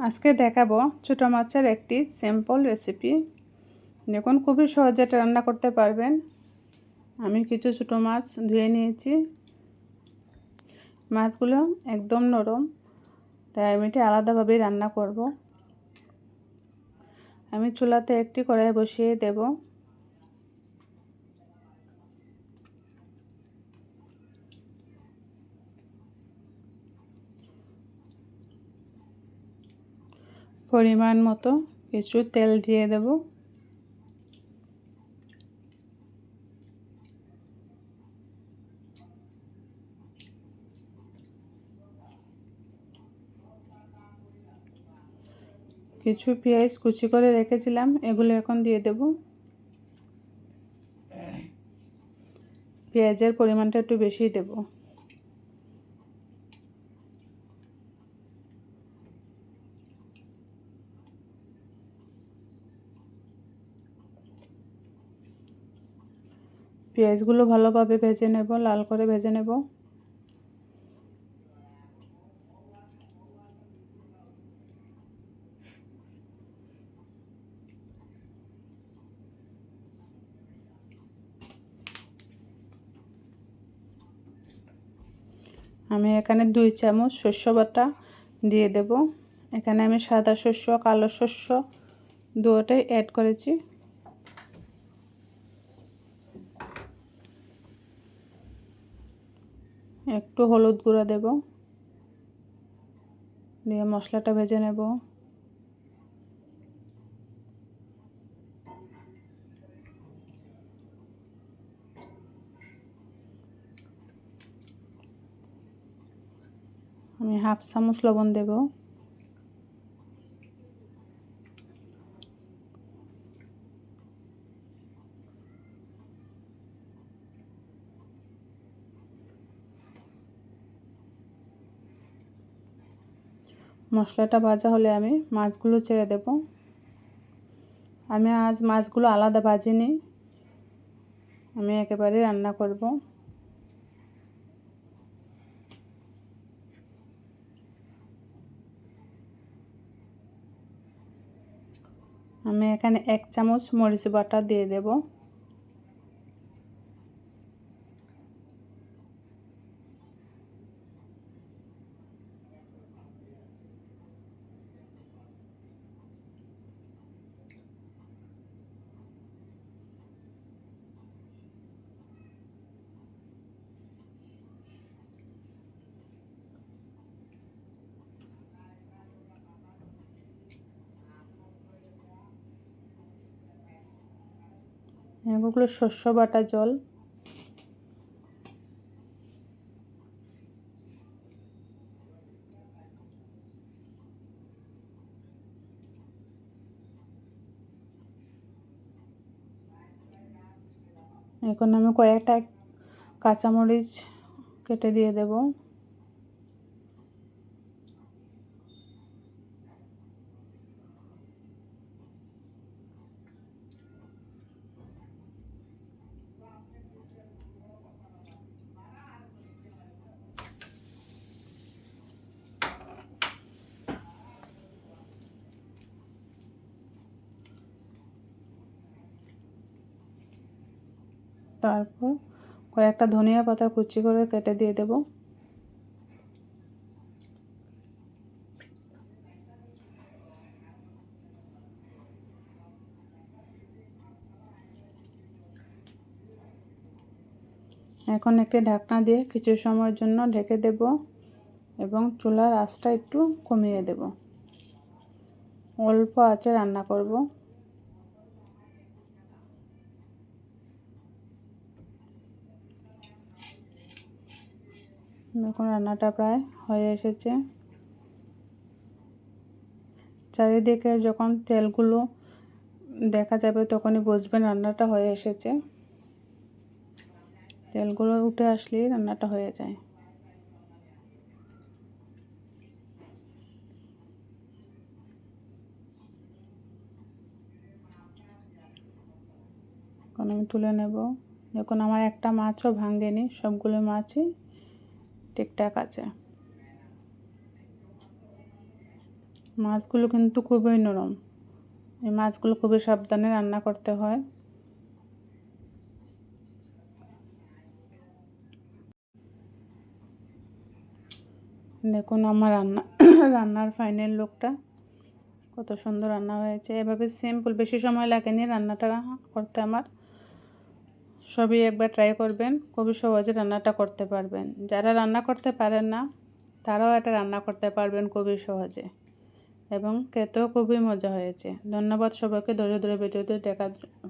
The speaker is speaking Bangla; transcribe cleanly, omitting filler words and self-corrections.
আজকে দেখাবো ছোটো মাছের একটি সিম্পল রেসিপি। দেখুন খুবই সহজে এটা রান্না করতে পারবেন। আমি কিছু ছোটো মাছ ধুয়ে নিয়েছি। মাছগুলো একদম নরম, তাই আমি এটা আলাদাভাবেই রান্না করব। আমি চুলাতে একটি কড়াই বসিয়ে দেব। পরিমাণ মতো কিছু তেল দিয়ে দেব। কিছু পেঁয়াজ কুচি করে রেখেছিলাম, এগুলো এখন দিয়ে দেব। পেঁয়াজের পরিমাণটা একটু বেশি দেব। পেঁয়াজগুলো ভালোভাবে ভেজে নেব, লাল করে ভেজে নেব। আমি এখানে 2 চামচ শস্য বাটা দিয়ে দেব। এখানে আমি সাদা শস্য, কালো শস্য দুটোই অ্যাড করেছি। একটু হলুদ গুঁড়া দেব, দিয়ে মশলাটা ভেজে নেব। আমি হাফ চামচ লবণ দেব। মশলাটা ভাজা হলে আমি মাছগুলো ছেড়ে দেব। আমি আজ মাছগুলো আলাদা ভাজিনি, আমি একেবারে রান্না করব। আমি এখানে 1 চামচ মরিচ বাটা দিয়ে দেব। এগুলো শস্য বাটা জল। এখন আমি কয়েকটা কাঁচামরিচ কেটে দিয়ে দেব। তারপর কয়েকটা ধনিয়া পাতা কুচি করে কেটে দিয়ে দেব। এখন একটি ঢাকনা দিয়ে কিছু সময়ের জন্য ঢেকে দেব এবং চুলার আঁচটা একটু কমিয়ে দেব। অল্প আঁচে রান্না করব। এখন রান্নাটা প্রায় হয়ে এসেছে। চারিদিকে যখন তেলগুলো দেখা যাবে তখনই বুঝবেন রান্নাটা হয়ে এসেছে। তেলগুলো উঠে আসলেই রান্নাটা হয়ে যায়। এখন আমি তুলে নেব। দেখুন আমার একটা মাছও ভাঙেনি, সবগুলো মাছই ঠিকঠাক আছে। মাছগুলো কিন্তু খুবই নরম, এই মাছগুলো খুবই সাবধানে রান্না করতে হয়। দেখুন আমার রান্নার ফাইনাল লুকটা কত সুন্দর রান্না হয়েছে। এভাবে সিম্পল, বেশি সময় লাগেনি রান্নাটা করতে আমার। সবই একবার ট্রাই করবেন, খুবই সহজে রান্নাটা করতে পারবেন। যারা রান্না করতে পারেন না তারাও এটা রান্না করতে পারবেন খুবই সহজে, এবং খেতেও খুবই মজা হয়েছে। ধন্যবাদ সবাইকে ধৈর্য ধরে ভিডিওটি দেখার জন্য।